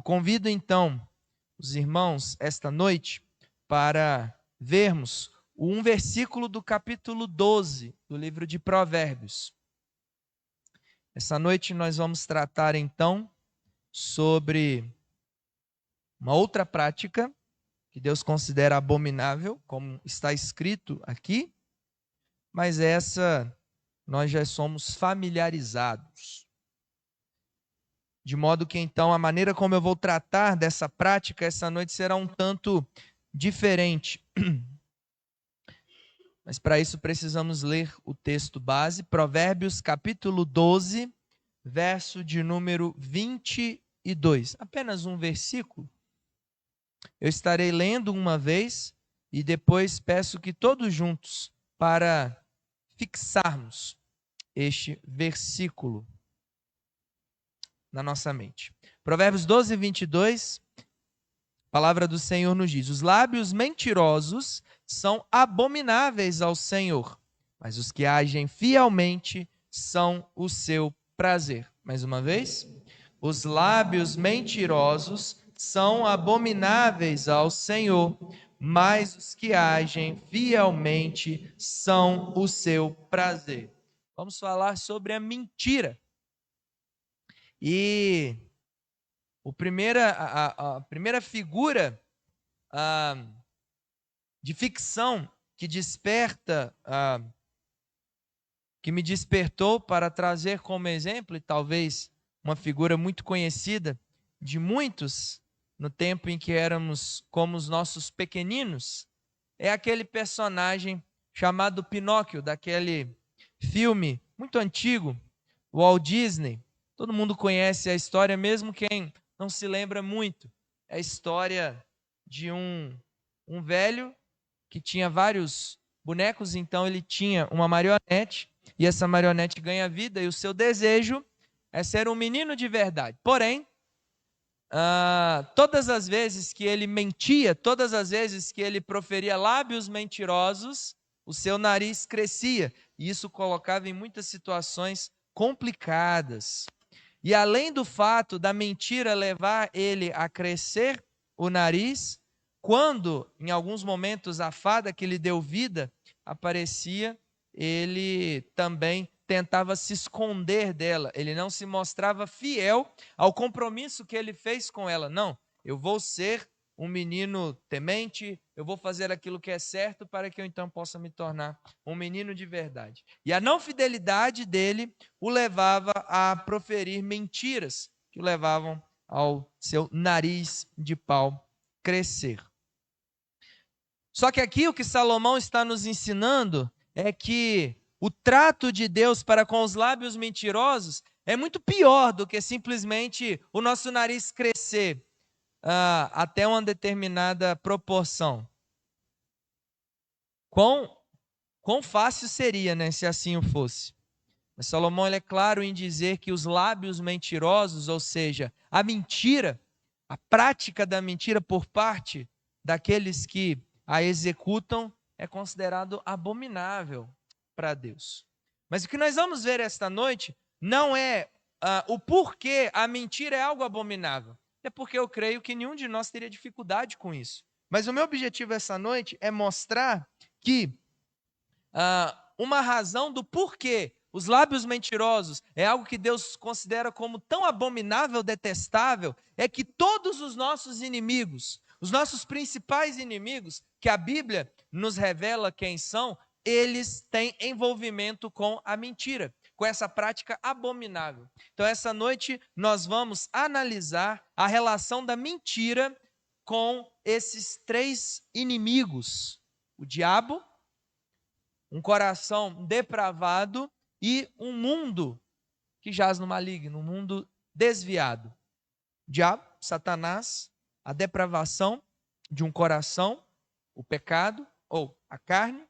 convido então os irmãos esta noite para vermos um versículo do capítulo 12 do livro de Provérbios. Essa noite nós vamos tratar então sobre uma outra prática que Deus considera abominável, como está escrito aqui, mas essa nós já somos familiarizados. De modo que então a maneira como eu vou tratar dessa prática essa noite será um tanto diferente. Mas para isso precisamos ler o texto base, Provérbios capítulo 12, verso de número 22. Apenas um versículo. Eu estarei lendo uma vez e depois peço que todos juntos, para fixarmos este versículo na nossa mente. Provérbios 12, 22, a palavra do Senhor nos diz: os lábios mentirosos são abomináveis ao Senhor, mas os que agem fielmente são o seu prazer. Mais uma vez, os lábios mentirosos são abomináveis ao Senhor, mas os que agem fielmente são o seu prazer. Vamos falar sobre a mentira. E a primeira figura de ficção que que me despertou para trazer como exemplo, e talvez uma figura muito conhecida de muitos no tempo em que éramos como os nossos pequeninos, é aquele personagem chamado Pinóquio, daquele filme muito antigo, Walt Disney. Todo mundo conhece a história, mesmo quem não se lembra muito. É a história de um velho que tinha vários bonecos, então ele tinha uma marionete, e essa marionete ganha vida, e o seu desejo é ser um menino de verdade. Porém, todas as vezes que ele mentia, todas as vezes que ele proferia lábios mentirosos, o seu nariz crescia, e isso colocava em muitas situações complicadas. E além do fato da mentira levar ele a crescer o nariz, quando em alguns momentos a fada que lhe deu vida aparecia, ele também tentava se esconder dela, ele não se mostrava fiel ao compromisso que ele fez com ela. Não, eu vou ser um menino temente, eu vou fazer aquilo que é certo para que eu então possa me tornar um menino de verdade. E a não fidelidade dele o levava a proferir mentiras que o levavam ao seu nariz de pau crescer. Só que aqui o que Salomão está nos ensinando é que o trato de Deus para com os lábios mentirosos é muito pior do que simplesmente o nosso nariz crescer até uma determinada proporção. Quão fácil seria, né, se assim o fosse? Mas Salomão ele é claro em dizer que os lábios mentirosos, ou seja, a mentira, a prática da mentira por parte daqueles que a executam, é considerado abominável para Deus. Mas o que nós vamos ver esta noite não é o porquê a mentira é algo abominável. É porque eu creio que nenhum de nós teria dificuldade com isso. Mas o meu objetivo essa noite é mostrar que uma razão do porquê os lábios mentirosos é algo que Deus considera como tão abominável, detestável, é que todos os nossos inimigos, os nossos principais inimigos, que a Bíblia nos revela quem são, eles têm envolvimento com a mentira, com essa prática abominável. Então, essa noite nós vamos analisar a relação da mentira com esses três inimigos: o diabo, um coração depravado e um mundo que jaz no maligno, um mundo desviado. O diabo, Satanás, a depravação de um coração, o pecado ou a carne,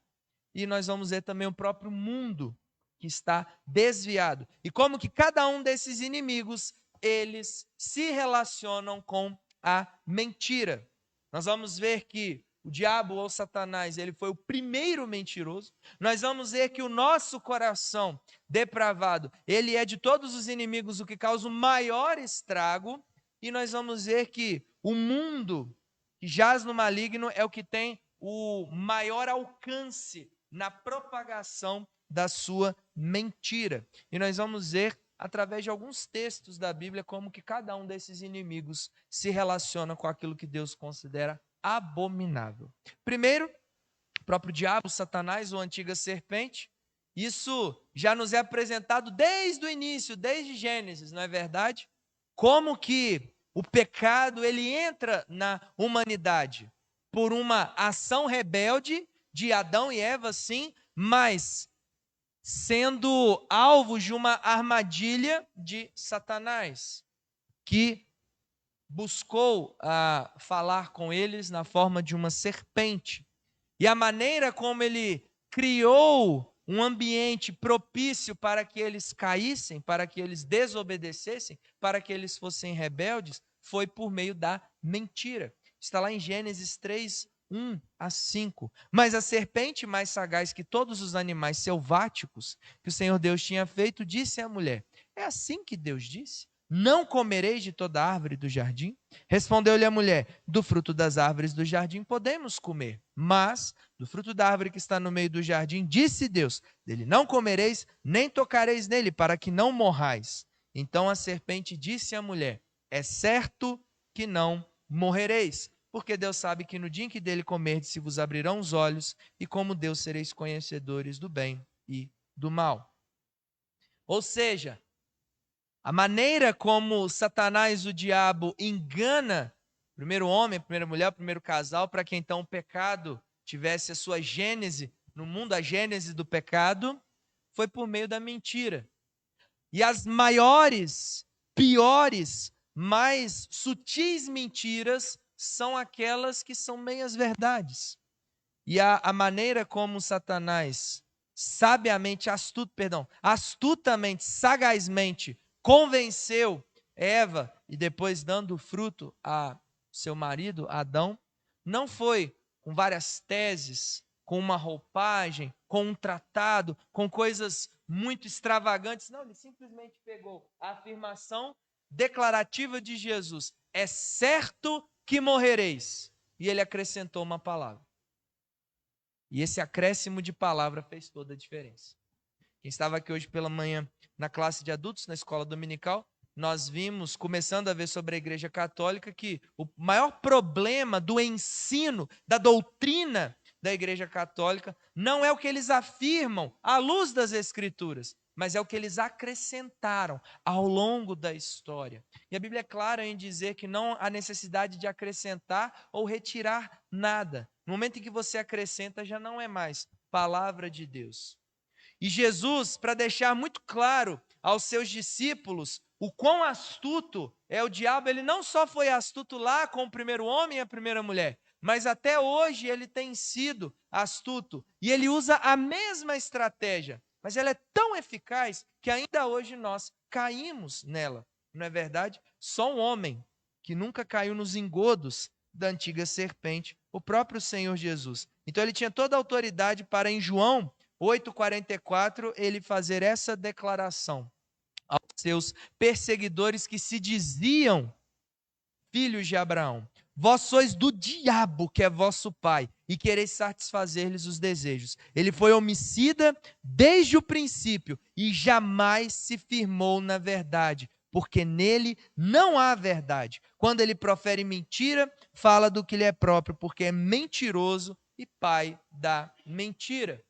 e nós vamos ver também o próprio mundo que está desviado. E como que cada um desses inimigos, eles se relacionam com a mentira. Nós vamos ver que o diabo ou Satanás, ele foi o primeiro mentiroso. Nós vamos ver que o nosso coração depravado, ele é de todos os inimigos o que causa o maior estrago. e nós vamos ver que o mundo que jaz no maligno é o que tem o maior alcance na propagação da sua mentira. E nós vamos ver, através de alguns textos da Bíblia, como que cada um desses inimigos se relaciona com aquilo que Deus considera abominável. Primeiro, o próprio diabo, Satanás, ou antiga serpente. Isso já nos é apresentado desde o início, desde Gênesis, não é verdade? Como que o pecado ele entra na humanidade por uma ação rebelde de Adão e Eva, sim, mas sendo alvos de uma armadilha de Satanás, que buscou falar com eles na forma de uma serpente. E a maneira como ele criou um ambiente propício para que eles caíssem, para que eles desobedecessem, para que eles fossem rebeldes, foi por meio da mentira. Está lá em Gênesis 3, 1 a 5. Mas a serpente, mais sagaz que todos os animais selváticos que o Senhor Deus tinha feito, disse à mulher: é assim que Deus disse? Não comereis de toda árvore do jardim? Respondeu-lhe a mulher: do fruto das árvores do jardim podemos comer, mas do fruto da árvore que está no meio do jardim, disse Deus: dele não comereis, nem tocareis nele, para que não morrais. Então a serpente disse à mulher: é certo que não morrereis, porque Deus sabe que no dia em que dele comerdes se vos abrirão os olhos, e como Deus sereis conhecedores do bem e do mal. Ou seja, a maneira como Satanás, o diabo, engana o primeiro homem, a primeira mulher, o primeiro casal, para que então o pecado tivesse a sua gênese no mundo, a gênese do pecado, foi por meio da mentira. E as maiores, piores, mais sutis mentiras são aquelas que são meias verdades. E a maneira como Satanás astutamente, sagazmente convenceu Eva e depois dando fruto a seu marido, Adão, não foi com várias teses, com uma roupagem, com um tratado, com coisas muito extravagantes. Não, ele simplesmente pegou a afirmação declarativa de Jesus: é certo que morrereis. E ele acrescentou uma palavra. E esse acréscimo de palavra fez toda a diferença. Quem estava aqui hoje pela manhã na classe de adultos, na escola dominical, nós vimos, começando a ver sobre a Igreja Católica, que o maior problema do ensino, da doutrina da Igreja Católica, não é o que eles afirmam à luz das Escrituras, mas é o que eles acrescentaram ao longo da história. E a Bíblia é clara em dizer que não há necessidade de acrescentar ou retirar nada. No momento em que você acrescenta, já não é mais palavra de Deus. E Jesus, para deixar muito claro aos seus discípulos o quão astuto é o diabo, ele não só foi astuto lá com o primeiro homem e a primeira mulher, mas até hoje ele tem sido astuto. E ele usa a mesma estratégia, mas ela é tão eficaz que ainda hoje nós caímos nela. Não é verdade? Só um homem que nunca caiu nos engodos da antiga serpente, o próprio Senhor Jesus. Então ele tinha toda a autoridade para, em João 8,44, ele fazer essa declaração aos seus perseguidores que se diziam filhos de Abraão: vós sois do diabo, que é vosso pai, e quereis satisfazer-lhes os desejos. Ele foi homicida desde o princípio e jamais se firmou na verdade, porque nele não há verdade. Quando ele profere mentira, fala do que lhe é próprio, porque é mentiroso e pai da mentira.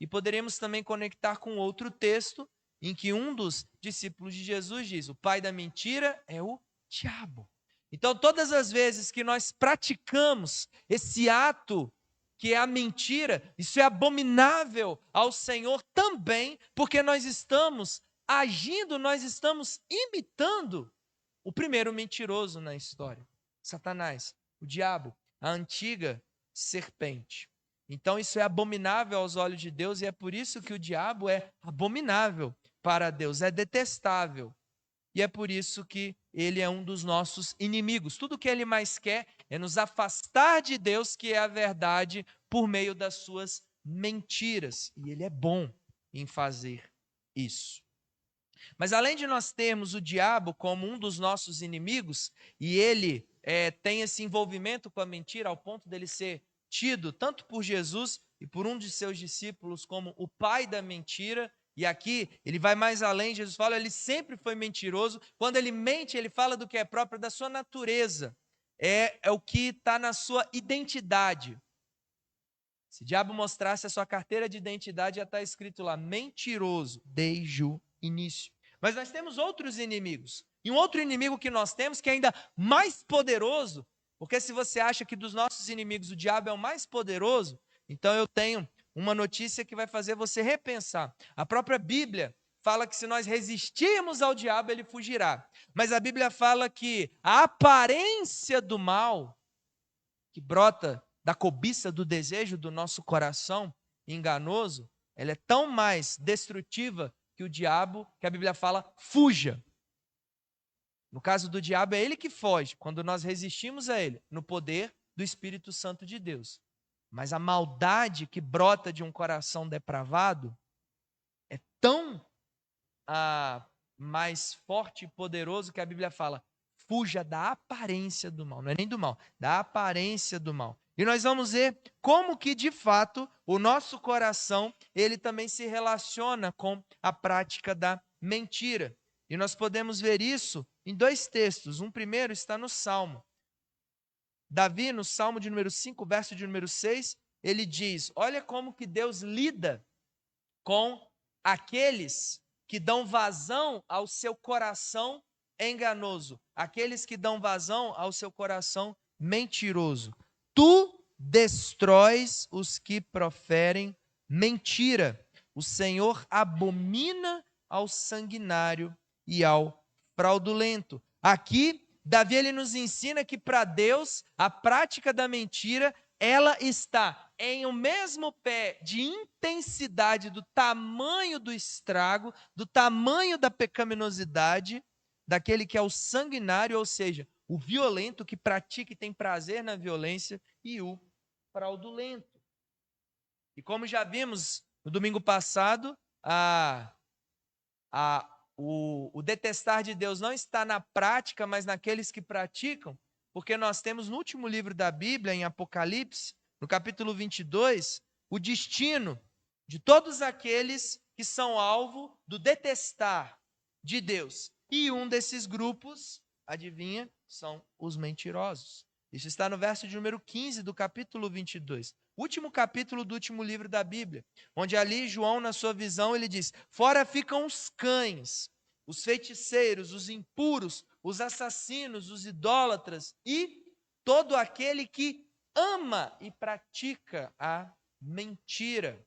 E poderíamos também conectar com outro texto, em que um dos discípulos de Jesus diz: o pai da mentira é o diabo. Então, todas as vezes que nós praticamos esse ato, que é a mentira, isso é abominável ao Senhor também, porque nós estamos agindo, nós estamos imitando o primeiro mentiroso na história, Satanás, o diabo, a antiga serpente. Então isso é abominável aos olhos de Deus e é por isso que o diabo é abominável para Deus, é detestável. E é por isso que ele é um dos nossos inimigos. Tudo que ele mais quer é nos afastar de Deus, que é a verdade, por meio das suas mentiras. E ele é bom em fazer isso. Mas além de nós termos o diabo como um dos nossos inimigos, e ele tem esse envolvimento com a mentira ao ponto dele ser tido tanto por Jesus e por um de seus discípulos como o pai da mentira, e aqui ele vai mais além, Jesus fala, ele sempre foi mentiroso. Quando ele mente, ele fala do que é próprio da sua natureza, é o que está na sua identidade. Se o diabo mostrasse a sua carteira de identidade, já está escrito lá, mentiroso, desde o início. Mas nós temos outros inimigos. E um outro inimigo que nós temos, que é ainda mais poderoso, porque se você acha que dos nossos inimigos o diabo é o mais poderoso, então eu tenho uma notícia que vai fazer você repensar. A própria Bíblia fala que se nós resistirmos ao diabo, ele fugirá. Mas a Bíblia fala que a aparência do mal, que brota da cobiça, do desejo do nosso coração enganoso, ela é tão mais destrutiva que o diabo, que a Bíblia fala, fuja. No caso do diabo, é ele que foge, quando nós resistimos a ele, no poder do Espírito Santo de Deus. Mas a maldade que brota de um coração depravado é tão mais forte e poderoso que a Bíblia fala, fuja da aparência do mal, não é nem do mal, da aparência do mal. E nós vamos ver como que, de fato, o nosso coração, ele também se relaciona com a prática da mentira. E nós podemos ver isso em dois textos. Um primeiro está no Salmo. Davi, no Salmo de número 5, verso de número 6, ele diz, olha como que Deus lida com aqueles que dão vazão ao seu coração enganoso, aqueles que dão vazão ao seu coração mentiroso. Tu destróis os que proferem mentira. O Senhor abomina ao sanguinário e ao fraudulento. Aqui, Davi ele nos ensina que para Deus a prática da mentira ela está em o mesmo pé de intensidade do tamanho do estrago, do tamanho da pecaminosidade, daquele que é o sanguinário, ou seja, o violento que pratica e tem prazer na violência, e o fraudulento. E como já vimos no domingo passado, o detestar de Deus não está na prática, mas naqueles que praticam, porque nós temos no último livro da Bíblia, em Apocalipse, no capítulo 22, o destino de todos aqueles que são alvo do detestar de Deus. E um desses grupos, adivinha, são os mentirosos. Isso está no verso de número 15 do capítulo 22. Último capítulo do último livro da Bíblia, onde ali João, na sua visão, ele diz, fora ficam os cães, os feiticeiros, os impuros, os assassinos, os idólatras e todo aquele que ama e pratica a mentira.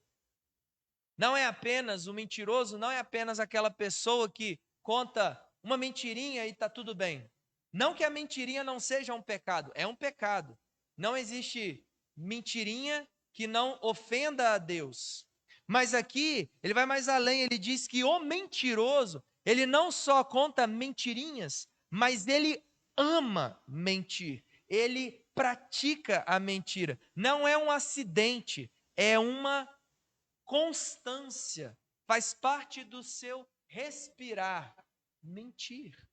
Não é apenas o mentiroso, não é apenas aquela pessoa que conta uma mentirinha e está tudo bem. Não que a mentirinha não seja um pecado, é um pecado. Não existe mentirinha que não ofenda a Deus. Mas aqui, ele vai mais além, ele diz que o mentiroso, ele não só conta mentirinhas, mas ele ama mentir. Ele pratica a mentira. Não é um acidente, é uma constância. Faz parte do seu respirar. Mentir.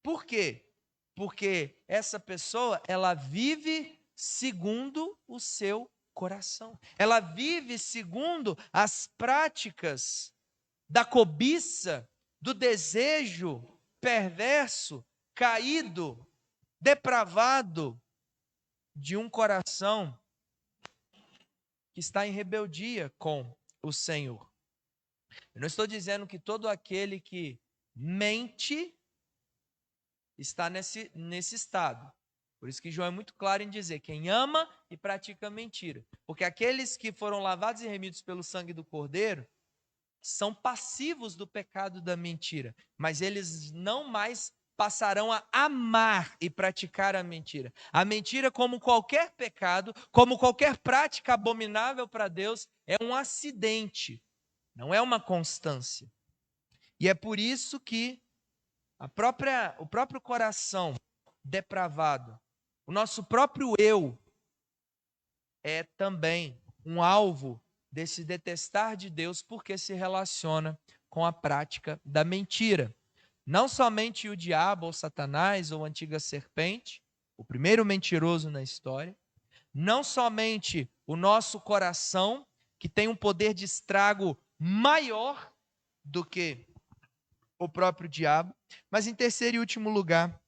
Por quê? Porque essa pessoa, ela vive segundo o seu coração. Ela vive segundo as práticas da cobiça, do desejo perverso, caído, depravado de um coração que está em rebeldia com o Senhor. Eu não estou dizendo que todo aquele que mente está nesse estado. Por isso que João é muito claro em dizer, quem ama e pratica mentira. Porque aqueles que foram lavados e remidos pelo sangue do Cordeiro, são passivos do pecado da mentira, mas eles não mais passarão a amar e praticar a mentira. A mentira, como qualquer pecado, como qualquer prática abominável para Deus, é um acidente, não é uma constância. E é por isso que o próprio coração depravado, o nosso próprio eu, é também um alvo desse detestar de Deus, porque se relaciona com a prática da mentira. Não somente o diabo, ou Satanás, ou a antiga serpente, o primeiro mentiroso na história, não somente o nosso coração, que tem um poder de estrago maior do que o próprio diabo, mas em terceiro e último lugar,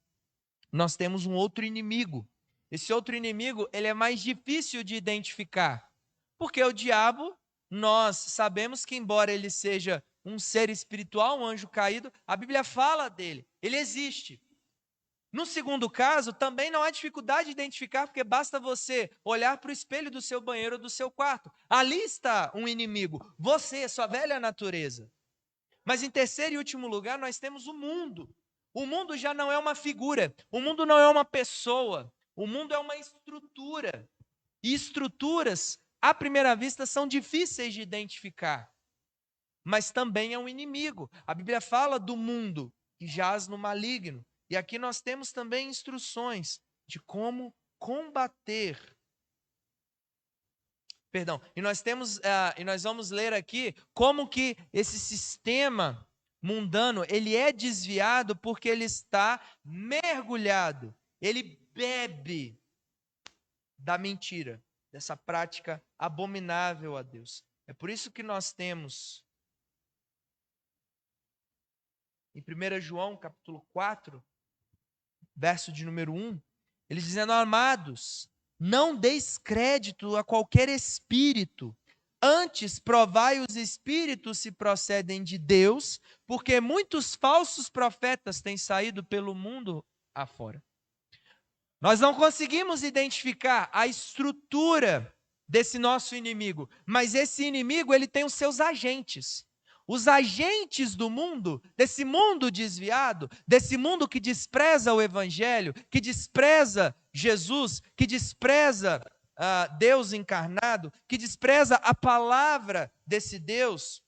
nós temos um outro inimigo. Esse outro inimigo, ele é mais difícil de identificar, porque o diabo, nós sabemos que embora ele seja um ser espiritual, um anjo caído, a Bíblia fala dele, ele existe. No segundo caso, também não há dificuldade de identificar, porque basta você olhar para o espelho do seu banheiro ou do seu quarto. Ali está um inimigo, você, sua velha natureza. Mas em terceiro e último lugar, nós temos o mundo. O mundo já não é uma figura, o mundo não é uma pessoa, o mundo é uma estrutura. E estruturas, à primeira vista, são difíceis de identificar, mas também é um inimigo. A Bíblia fala do mundo que jaz no maligno. E aqui nós temos também instruções de como combater. Perdão, e nós vamos ler aqui como que esse sistema mundano, ele é desviado porque ele está mergulhado, ele bebe da mentira, dessa prática abominável a Deus. É por isso que nós temos em 1 João capítulo 4, verso de número 1, ele dizendo: amados, não deis crédito a qualquer espírito, antes provai os espíritos se procedem de Deus, porque muitos falsos profetas têm saído pelo mundo afora. Nós não conseguimos identificar a estrutura desse nosso inimigo, mas esse inimigo, ele tem os seus agentes. Os agentes do mundo, desse mundo desviado, desse mundo que despreza o Evangelho, que despreza Jesus, que despreza Deus encarnado, que despreza a palavra desse Deus,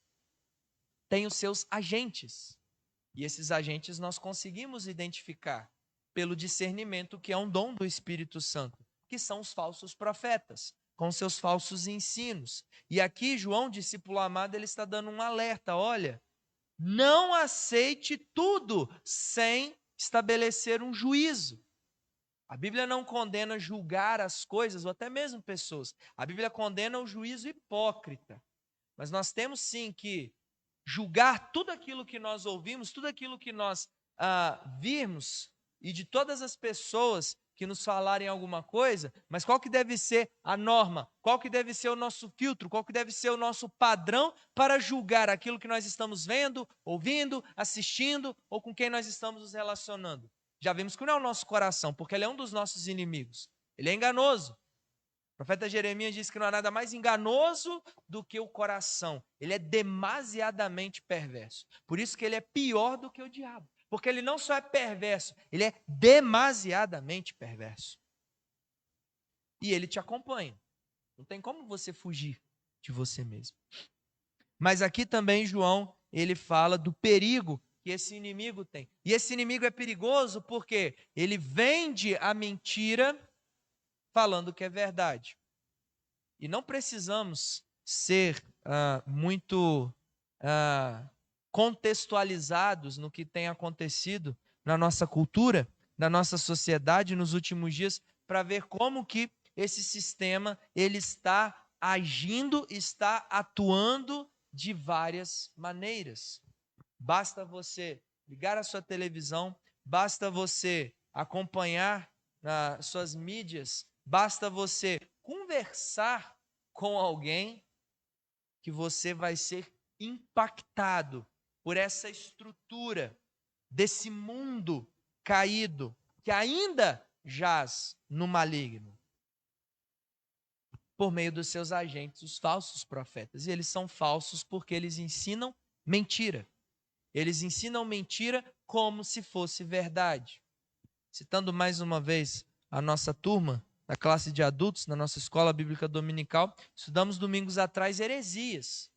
tem os seus agentes. E esses agentes nós conseguimos identificar pelo discernimento, que é um dom do Espírito Santo, que são os falsos profetas, com seus falsos ensinos. E aqui João, discípulo amado, ele está dando um alerta: olha, não aceite tudo sem estabelecer um juízo. A Bíblia não condena julgar as coisas, ou até mesmo pessoas. A Bíblia condena o juízo hipócrita. Mas nós temos sim que julgar tudo aquilo que nós ouvimos, tudo aquilo que nós virmos, e de todas as pessoas que nos falarem alguma coisa, mas qual que deve ser a norma? Qual que deve ser o nosso filtro? Qual que deve ser o nosso padrão para julgar aquilo que nós estamos vendo, ouvindo, assistindo ou com quem nós estamos nos relacionando? Já vimos que não é o nosso coração, porque ele é um dos nossos inimigos. Ele é enganoso. O profeta Jeremias diz que não há nada mais enganoso do que o coração. Ele é demasiadamente perverso. Por isso que ele é pior do que o diabo. Porque ele não só é perverso, ele é demasiadamente perverso. E ele te acompanha. Não tem como você fugir de você mesmo. Mas aqui também João, ele fala do perigo que esse inimigo tem. E esse inimigo é perigoso porque ele vende a mentira falando que é verdade. E não precisamos ser muito contextualizados no que tem acontecido na nossa cultura, na nossa sociedade nos últimos dias, para ver como que esse sistema ele está agindo, está atuando de várias maneiras. Basta você ligar a sua televisão, basta você acompanhar nas suas mídias, basta você conversar com alguém que você vai ser impactado por essa estrutura desse mundo caído que ainda jaz no maligno, por meio dos seus agentes, os falsos profetas. E eles são falsos porque eles ensinam mentira. Eles ensinam mentira como se fosse verdade. Citando mais uma vez a nossa turma, da classe de adultos, na nossa escola bíblica dominical, estudamos domingos atrás heresias.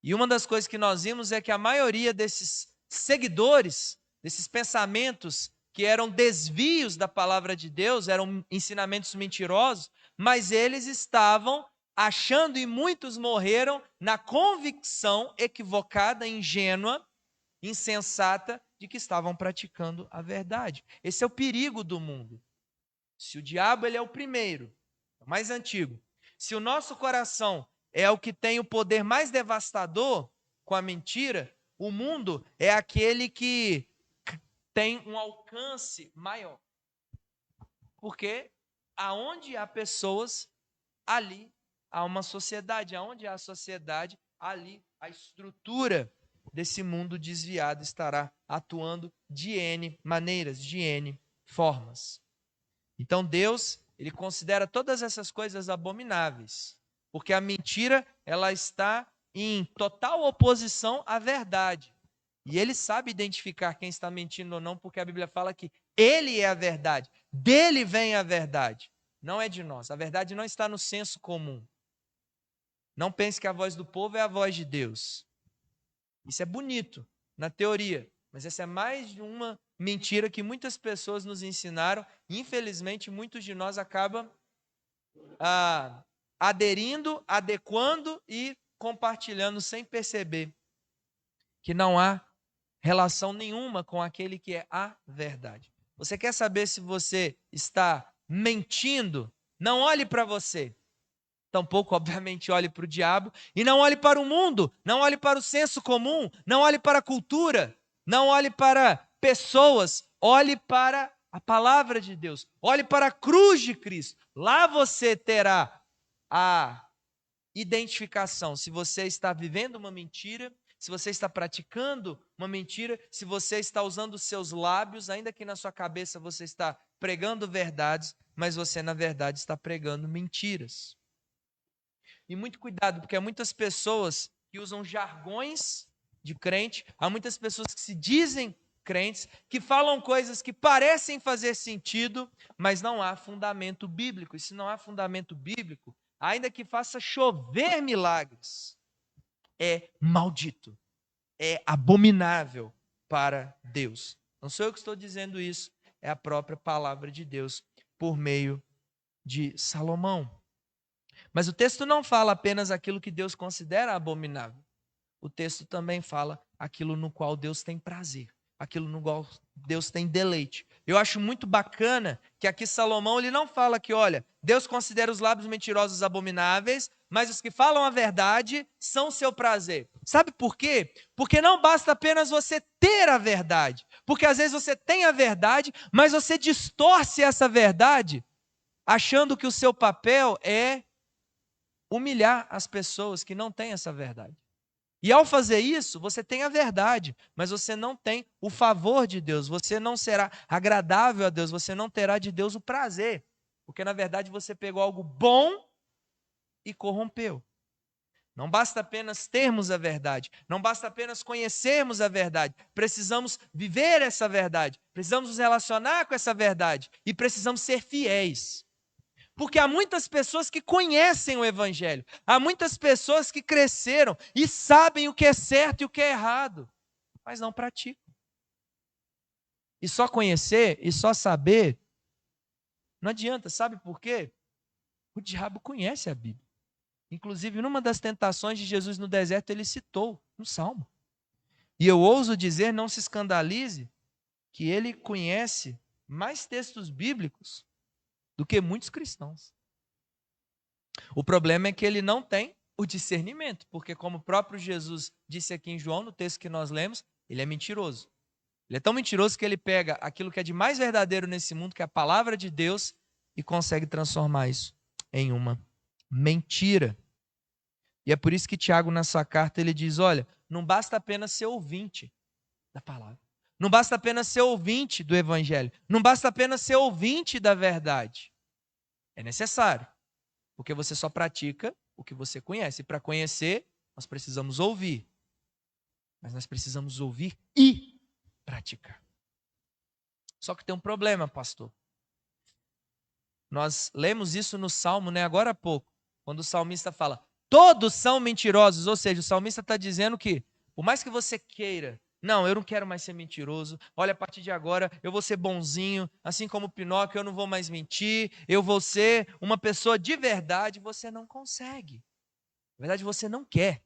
E uma das coisas que nós vimos é que a maioria desses seguidores, desses pensamentos que eram desvios da palavra de Deus, eram ensinamentos mentirosos, mas eles estavam achando, e muitos morreram na convicção equivocada, ingênua, insensata, de que estavam praticando a verdade. Esse é o perigo do mundo. Se o diabo ele é o primeiro, o mais antigo, se o nosso coração é o que tem o poder mais devastador com a mentira, o mundo é aquele que tem um alcance maior. Porque aonde há pessoas, ali há uma sociedade. Aonde há sociedade, ali a estrutura desse mundo desviado estará atuando de N maneiras, de N formas. Então Deus, ele considera todas essas coisas abomináveis, porque a mentira, ela está em total oposição à verdade. E ele sabe identificar quem está mentindo ou não, porque a Bíblia fala que ele é a verdade, dele vem a verdade, não é de nós. A verdade não está no senso comum. Não pense que a voz do povo é a voz de Deus. Isso é bonito na teoria, mas essa é mais de uma mentira que muitas pessoas nos ensinaram. Infelizmente, muitos de nós acabam aderindo, adequando e compartilhando sem perceber que não há relação nenhuma com aquele que é a verdade. Você quer saber se você está mentindo? Não olhe para você. Tampouco, obviamente, olhe para o diabo. E não olhe para o mundo. Não olhe para o senso comum. Não olhe para a cultura. Não olhe para pessoas. Olhe para a palavra de Deus. Olhe para a cruz de Cristo. Lá você terá a identificação se você está vivendo uma mentira, se você está praticando uma mentira, se você está usando os seus lábios, ainda que na sua cabeça você está pregando verdades, mas você na verdade está pregando mentiras. E muito cuidado, porque há muitas pessoas que usam jargões de crente, há muitas pessoas que se dizem crentes, que falam coisas que parecem fazer sentido, mas não há fundamento bíblico. E se não há fundamento bíblico, ainda que faça chover milagres, é maldito, é abominável para Deus. Não sou eu que estou dizendo isso, é a própria palavra de Deus por meio de Salomão. Mas o texto não fala apenas aquilo que Deus considera abominável. O texto também fala aquilo no qual Deus tem prazer, aquilo no qual Deus tem deleite. Eu acho muito bacana que aqui Salomão ele não fala que, olha, Deus considera os lábios mentirosos abomináveis, mas os que falam a verdade são seu prazer. Sabe por quê? Porque não basta apenas você ter a verdade. Porque às vezes você tem a verdade, mas você distorce essa verdade, achando que o seu papel é humilhar as pessoas que não têm essa verdade. E ao fazer isso, você tem a verdade, mas você não tem o favor de Deus, você não será agradável a Deus, você não terá de Deus o prazer, porque na verdade você pegou algo bom e corrompeu. Não basta apenas termos a verdade, não basta apenas conhecermos a verdade, precisamos viver essa verdade, precisamos nos relacionar com essa verdade e precisamos ser fiéis. Porque há muitas pessoas que conhecem o Evangelho, há muitas pessoas que cresceram e sabem o que é certo e o que é errado, mas não praticam. E só conhecer e só saber não adianta, sabe por quê? O diabo conhece a Bíblia. Inclusive, numa das tentações de Jesus no deserto, ele citou no Salmo. E eu ouso dizer, não se escandalize, que ele conhece mais textos bíblicos do que muitos cristãos. O problema é que ele não tem o discernimento, porque como o próprio Jesus disse aqui em João, no texto que nós lemos, ele é mentiroso. Ele é tão mentiroso que ele pega aquilo que é de mais verdadeiro nesse mundo, que é a palavra de Deus, e consegue transformar isso em uma mentira. E é por isso que Tiago, na sua carta, ele diz, olha, não basta apenas ser ouvinte da palavra. Não basta apenas ser ouvinte do Evangelho. Não basta apenas ser ouvinte da verdade. É necessário, porque você só pratica o que você conhece. E para conhecer, nós precisamos ouvir. Mas nós precisamos ouvir e praticar. Só que tem um problema, pastor. Nós lemos isso no Salmo, né, agora há pouco, quando o salmista fala, todos são mentirosos. Ou seja, o salmista está dizendo que, por mais que você queira Não, eu não quero mais ser mentiroso. Olha, a partir de agora eu vou ser bonzinho, assim como o Pinóquio, eu não vou mais mentir, eu vou ser uma pessoa de verdade. Você não consegue. Na verdade, você não quer.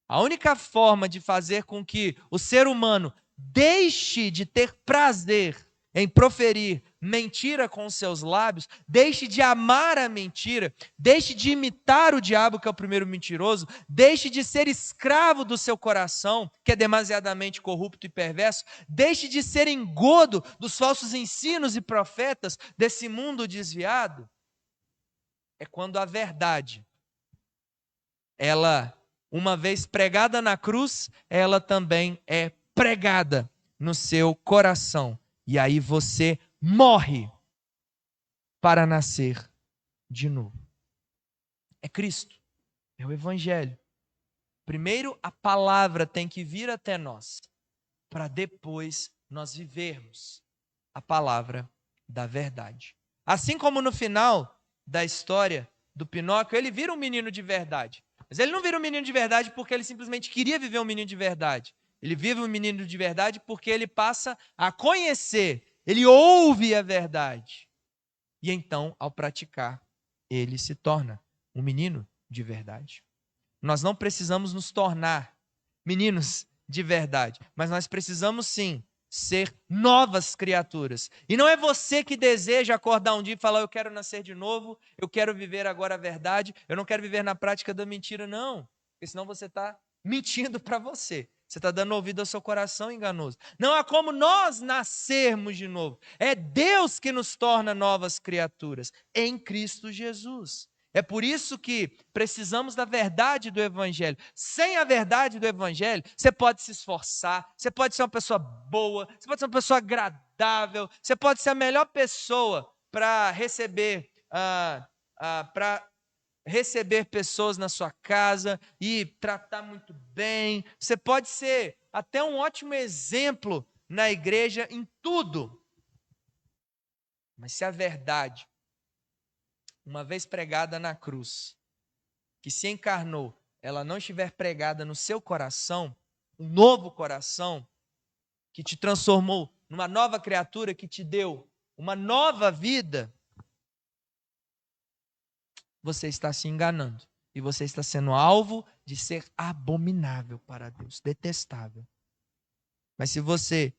A única forma de fazer com que o ser humano deixe de ter prazer em proferir mentira com os seus lábios, deixe de amar a mentira, deixe de imitar o diabo, que é o primeiro mentiroso, deixe de ser escravo do seu coração, que é demasiadamente corrupto e perverso, deixe de ser engodo dos falsos ensinos e profetas desse mundo desviado, é quando a verdade, ela, uma vez pregada na cruz, ela também é pregada no seu coração. E aí você morre para nascer de novo. É Cristo, é o Evangelho. Primeiro, a palavra tem que vir até nós, para depois nós vivermos a palavra da verdade. Assim como no final da história do Pinóquio, ele vira um menino de verdade. Mas ele não vira um menino de verdade porque ele simplesmente queria viver um menino de verdade. Ele vive um menino de verdade porque ele passa a conhecer, ele ouve a verdade. E então, ao praticar, ele se torna um menino de verdade. Nós não precisamos nos tornar meninos de verdade, mas nós precisamos sim ser novas criaturas. E não é você que deseja acordar um dia e falar: eu quero nascer de novo, eu quero viver agora a verdade, eu não quero viver na prática da mentira, não. Porque senão você está mentindo para você. Você está dando ouvido ao seu coração enganoso. Não há como nós nascermos de novo. É Deus que nos torna novas criaturas em Cristo Jesus. É por isso que precisamos da verdade do Evangelho. Sem a verdade do Evangelho, você pode se esforçar, você pode ser uma pessoa boa, você pode ser uma pessoa agradável, você pode ser a melhor pessoa para receber, pessoas na sua casa e tratar muito bem. Você pode ser até um ótimo exemplo na igreja em tudo. Mas se a verdade, uma vez pregada na cruz, que se encarnou, ela não estiver pregada no seu coração, um novo coração, que te transformou numa nova criatura, que te deu uma nova vida, você está se enganando. E você está sendo alvo de ser abominável para Deus, detestável. Mas se você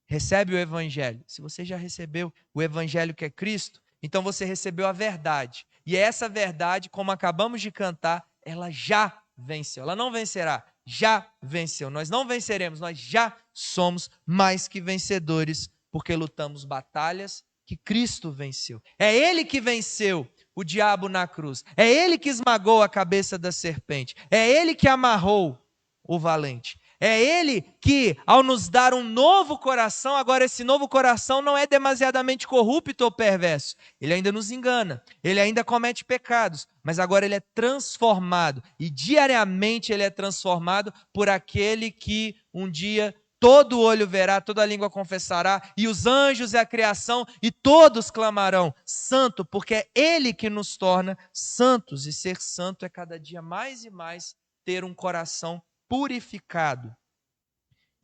recebe o Evangelho, se você já recebeu o Evangelho que é Cristo, então você recebeu a verdade. E essa verdade, como acabamos de cantar, ela já venceu. Ela não vencerá, já venceu. Nós não venceremos, nós já somos mais que vencedores, porque lutamos batalhas que Cristo venceu. É Ele que venceu o diabo na cruz. É Ele que esmagou a cabeça da serpente. É Ele que amarrou o valente. É Ele que, ao nos dar um novo coração, agora esse novo coração não é demasiadamente corrupto ou perverso. Ele ainda nos engana, ele ainda comete pecados, mas agora ele é transformado. E diariamente ele é transformado por aquele que um dia todo olho verá, toda língua confessará, e os anjos e a criação, e todos clamarão: santo, porque é Ele que nos torna santos. E ser santo é cada dia mais e mais ter um coração purificado.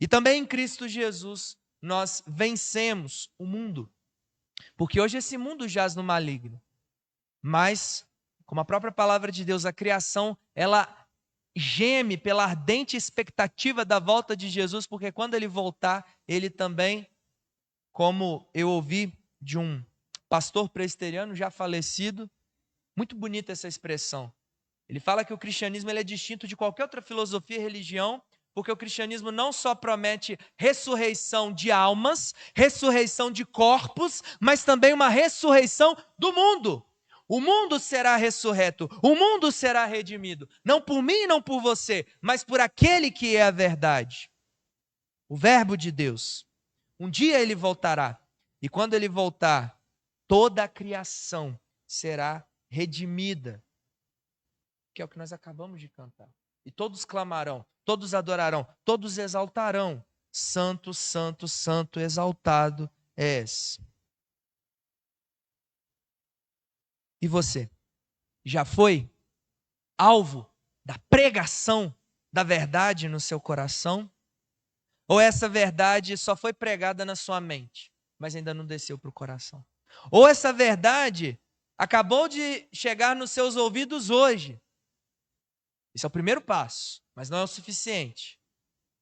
E também em Cristo Jesus nós vencemos o mundo, porque hoje esse mundo jaz no maligno, mas, como a própria palavra de Deus, a criação, ela geme pela ardente expectativa da volta de Jesus, porque quando ele voltar, ele também, como eu ouvi de um pastor presbiteriano já falecido, muito bonita essa expressão. Ele fala que o cristianismo ele é distinto de qualquer outra filosofia e religião, porque o cristianismo não só promete ressurreição de almas, ressurreição de corpos, mas também uma ressurreição do mundo. O mundo será ressurreto, o mundo será redimido, não por mim e não por você, mas por aquele que é a verdade, o Verbo de Deus. Um dia ele voltará, e quando ele voltar, toda a criação será redimida, que é o que nós acabamos de cantar. E todos clamarão, todos adorarão, todos exaltarão: santo, santo, santo, exaltado és. E você, já foi alvo da pregação da verdade no seu coração? Ou essa verdade só foi pregada na sua mente, mas ainda não desceu para o coração? Ou essa verdade acabou de chegar nos seus ouvidos hoje. Esse é o primeiro passo, mas não é o suficiente.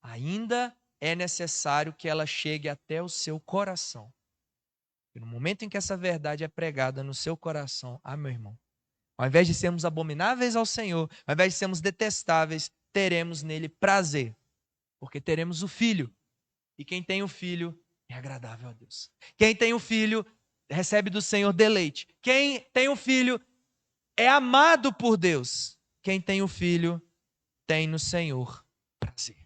Ainda é necessário que ela chegue até o seu coração. E no momento em que essa verdade é pregada no seu coração, meu irmão, ao invés de sermos abomináveis ao Senhor, ao invés de sermos detestáveis, teremos nele prazer, porque teremos o Filho. E quem tem o Filho é agradável a Deus. Quem tem o Filho recebe do Senhor deleite. Quem tem o Filho é amado por Deus. Quem tem o Filho tem no Senhor prazer.